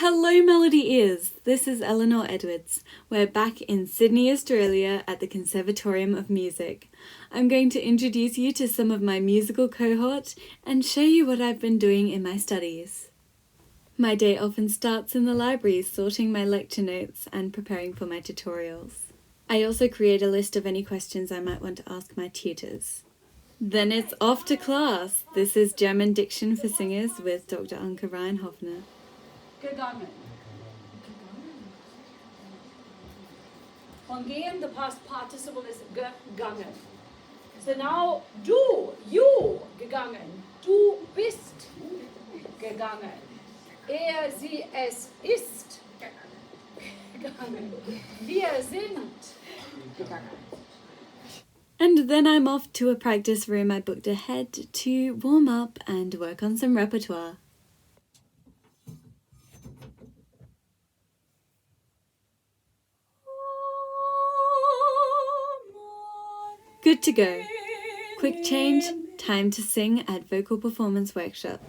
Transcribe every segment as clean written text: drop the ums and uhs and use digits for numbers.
Hello, Melody Ears. This is Eleanor Edwards. We're back in Sydney, Australia at the Conservatorium of Music. I'm going to introduce you to some of my musical cohort and show you what I've been doing in my studies. My day often starts in the library sorting my lecture notes and preparing for my tutorials. I also create a list of any questions I might want to ask my tutors. Then it's off to class. This is German diction for singers with Dr. Anke Reinhoffner. Gegangen. Von gehen, the past participle is gegangen. So now du, you, gegangen. Du bist gegangen. Sie, es ist gegangen. Wir sind gegangen. And then I'm off to a practice room I booked ahead to warm up and work on some repertoire. Good to go. Quick change, time to sing at vocal performance workshop.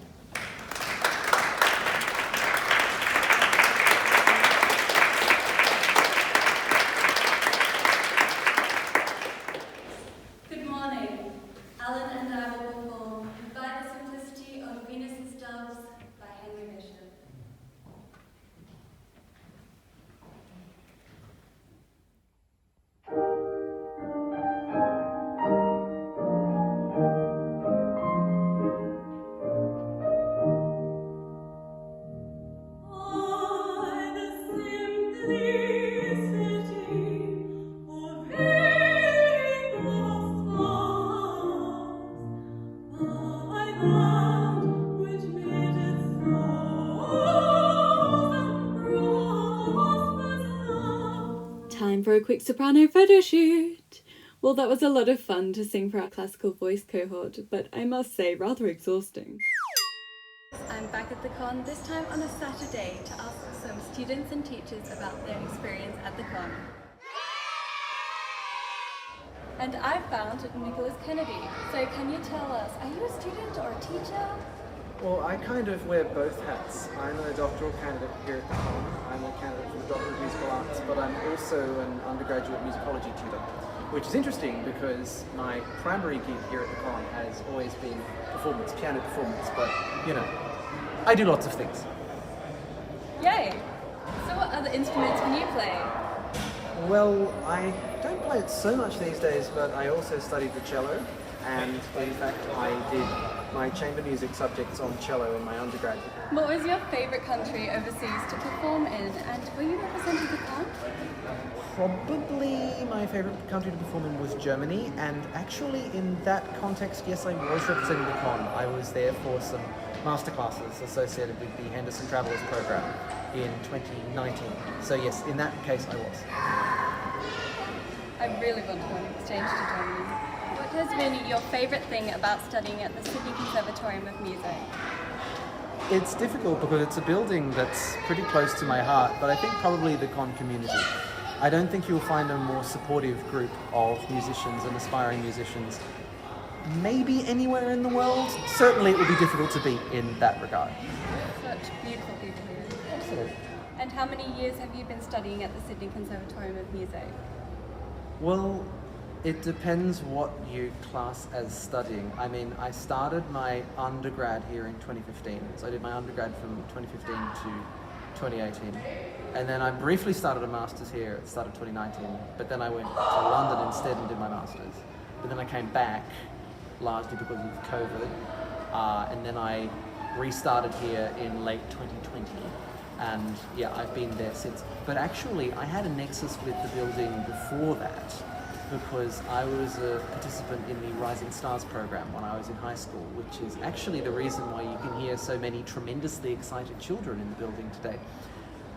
Good morning. Alan and I will perform By the Simplicity of Venus's Doves by Henry Bishop. Time for a quick soprano photo shoot. Well, that was a lot of fun to sing for our classical voice cohort, but I must say, rather exhausting. I'm back at the con, this time on a Saturday, to ask some students and teachers about their experience at the con. And I found Nicholas Kennedy. So can you tell us, are you a student or a teacher? Well, I kind of wear both hats. I'm a doctoral candidate here at the con. I'm a candidate for the Doctor of Musical Arts, but I'm also an undergraduate musicology tutor, which is interesting because my primary gig here at the con has always been performance, piano performance, but, you know, I do lots of things. Yay! So what other instruments can you play? Well, I don't play it so much these days, but I also studied the cello, and in fact I did my chamber music subjects on cello in my undergrad. What was your favourite country overseas to perform in, and were you representing the con? Probably my favourite country to perform in was Germany, and actually in that context, yes, I was representing the con. I was there for some masterclasses associated with the Henderson Travellers program in 2019. So yes, in that case I was. I really want to go on exchange to Germany. What has been your favourite thing about studying at the Sydney Conservatorium of Music? It's difficult because it's a building that's pretty close to my heart, but I think probably the con community. I don't think you'll find a more supportive group of musicians and aspiring musicians maybe anywhere in the world. Certainly it would be difficult to beat in that regard. Such beautiful people here. Absolutely. And how many years have you been studying at the Sydney Conservatorium of Music? Well, it depends what you class as studying. I mean, I started my undergrad here in 2015. So I did my undergrad from 2015 to 2018. And then I briefly started a master's here at the start of 2019, but then I went to London instead and did my master's. But then I came back largely because of COVID, and then I restarted here in late 2020. And yeah, I've been there since. But actually, I had a nexus with the building before that, because I was a participant in the Rising Stars program when I was in high school, which is actually the reason why you can hear so many tremendously excited children in the building today.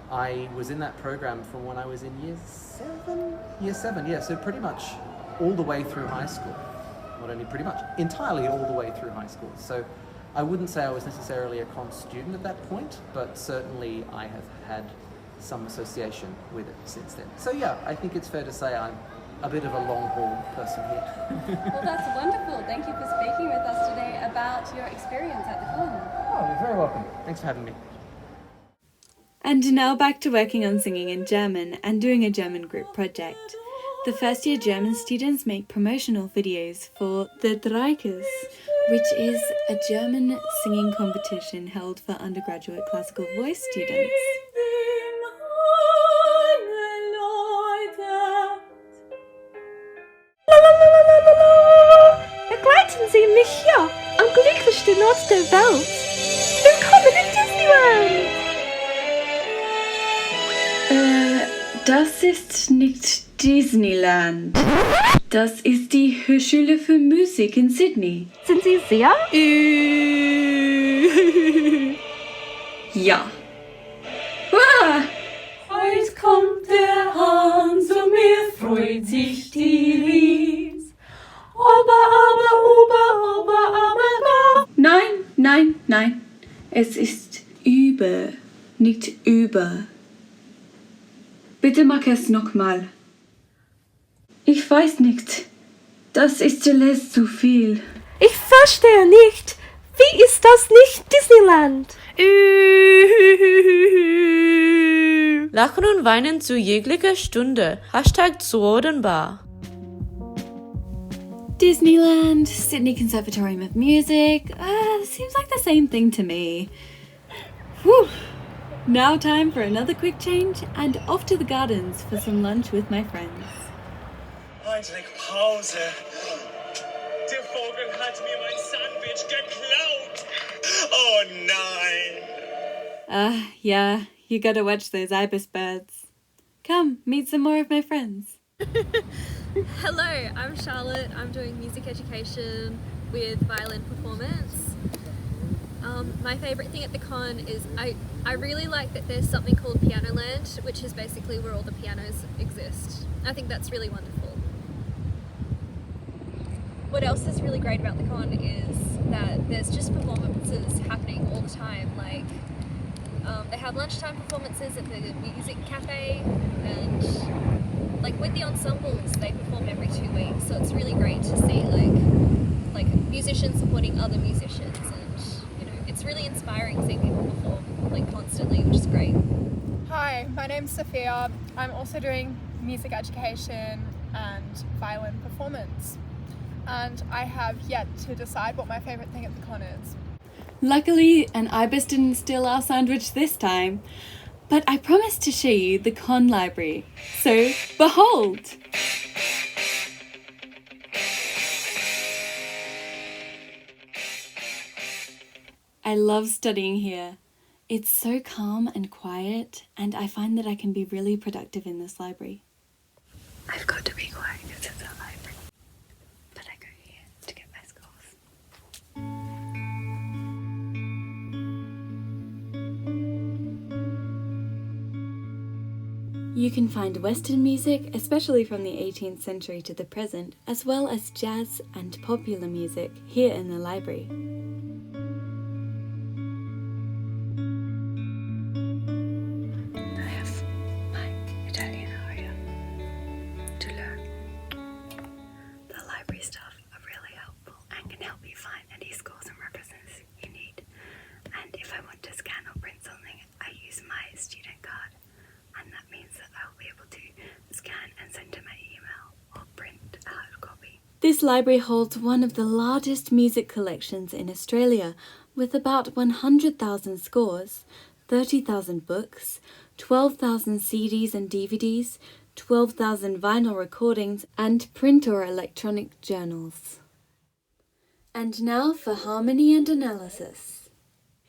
I was in that program from when I was in year seven, yeah, so pretty much all the way through high school. Not only pretty much, entirely all the way through high school. So I wouldn't say I was necessarily a con student at that point, but certainly I have had some association with it since then. So yeah, I think it's fair to say I'm a bit of a long haul person here. Well, that's wonderful. Thank you for speaking with us today about your experience at the con. Oh, you're very welcome. Thanks for having me. And now back to working on singing in German and doing a German group project. The first year German students make promotional videos for the Dreikes, which is a German singing competition held for undergraduate classical voice students. Begleiten Sie mich hier am glücklichsten Ort der Welt. Willkommen in Disneyland! Das ist nicht Disneyland. Das ist die Hochschule für Musik in Sydney. Sind Sie sicher? Ja. Ah! Heute kommt der Hahn, zu mir freut sich die Ries. Aber. Nein. Es ist über, nicht über. Bitte mach es nochmal. Ich weiß nicht. Das ist alles zu viel. Ich verstehe nicht. Wie ist das nicht Disneyland? Lachen und weinen zu jeglicher Stunde. #Zodenbar. Disneyland, Sydney Conservatorium of Music. Seems like the same thing to me. Whew. Now time for another quick change and off to the gardens for some lunch with my friends. Heinrich, Pause. Der Vogel hat mir mein Sandwich geklaut. Oh nein. Yeah, you gotta watch those ibis birds. Come, meet some more of my friends. Hello, I'm Charlotte. I'm doing music education with violin performance. My favourite thing at the con is I really like that there's something called Piano Land, which is basically where all the pianos exist. I think that's really wonderful. What else is really great about the con is that there's just performances happening all the time. Like they have lunchtime performances at the music cafe, and like with the ensembles they perform every 2 weeks, so it's really great to see like musicians supporting other musicians, and you know it's really inspiring seeing people perform like constantly, which is great. Hi, my name's Sophia. I'm also doing music education and violin performance, and I have yet to decide what my favourite thing at the con is. Luckily, an ibis didn't steal our sandwich this time, but I promised to show you the con library. So, behold! I love studying here. It's so calm and quiet, and I find that I can be really productive in this library. I've got to be quiet because it's a library, but I go here to get my scores. You can find Western music, especially from the 18th century to the present, as well as jazz and popular music here in the library. I have my Italian aria to learn. The library staff are really helpful and can help you find any scores and references you need. And if I want to scan or print something, I use my student card. And that means that I'll be able to scan and send to my email or print a hard copy. This library holds one of the largest music collections in Australia, with about 100,000 scores, 30,000 books, 12,000 CDs and DVDs, 12,000 vinyl recordings, and print or electronic journals. And now for harmony and analysis.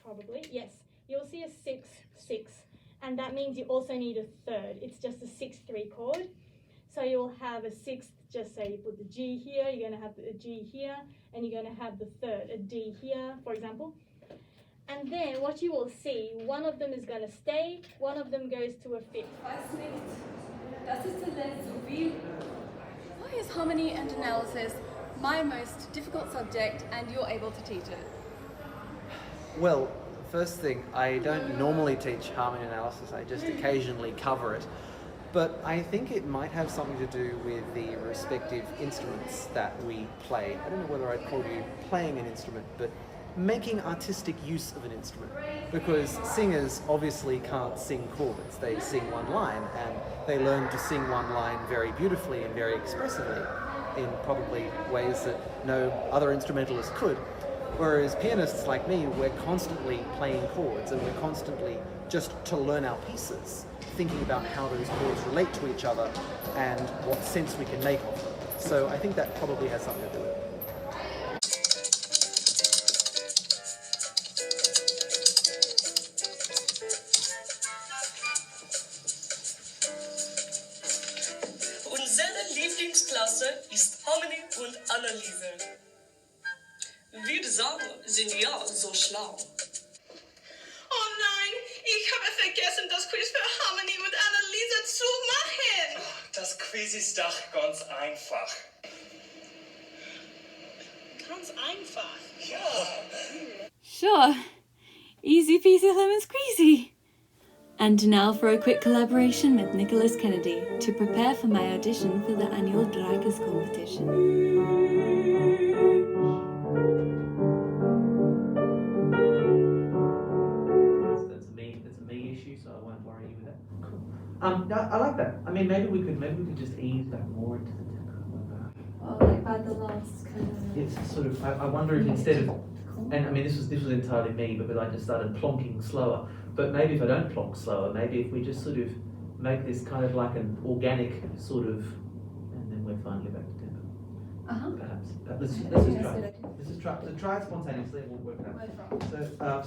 Probably, yes. You'll see a 6-6. And that means you also need a third. It's just a 6-3 chord. So you'll have a sixth, just say you put the G here, you're going to have a G here, and you're going to have the third, a D here, for example. And then what you will see, one of them is going to stay, one of them goes to a fifth. Why is harmony and analysis my most difficult subject and you're able to teach it? Well, first thing, I don't normally teach harmony analysis, I just occasionally cover it. But I think it might have something to do with the respective instruments that we play. I don't know whether I'd call you playing an instrument, but making artistic use of an instrument, because singers obviously can't sing chords. They sing one line, and they learn to sing one line very beautifully and very expressively in probably ways that no other instrumentalist could. Whereas pianists like me, we're constantly playing chords, and we're constantly, just to learn our pieces, thinking about how those chords relate to each other and what sense we can make of them. So I think that probably has something to do with it. Unsere Lieblingsklasse ist Harmonie und Analyse. Wir sagen, sind ja so schlau. Oh nein, ich habe vergessen, das Quiz für Harmonie und Analyse zu machen. Das Quiz ist doch ganz einfach. Ganz einfach. Ja. Sure. Easy peasy lemon squeezy. And now for a quick collaboration with Nicholas Kennedy to prepare for my audition for the annual Drakas competition. That's a me issue, so I won't worry you with that. Cool. I like that. I mean, maybe we could just ease back more into the tempo. Oh, like by the last kind of. It's sort of. I wonder if instead of, and I mean this was entirely me, but I just started plonking slower. But maybe if I don't plonk slower, maybe if we just sort of make this kind of like an organic sort of, and then we're finally back to tempo. Perhaps. Let's just try. Let's just try. So try it spontaneously and we'll work it out. So,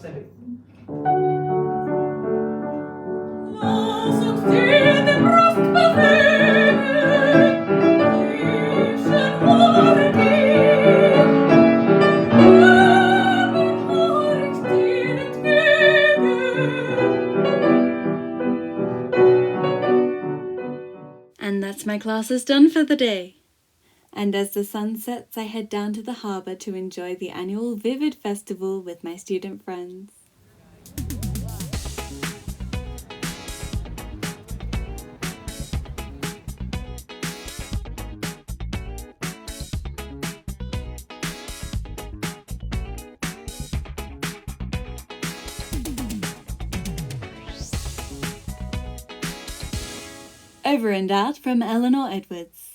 same bit. And that's my classes done for the day. And as the sun sets, I head down to the harbour to enjoy the annual Vivid Festival with my student friends. Over and out from Eleanor Edwards.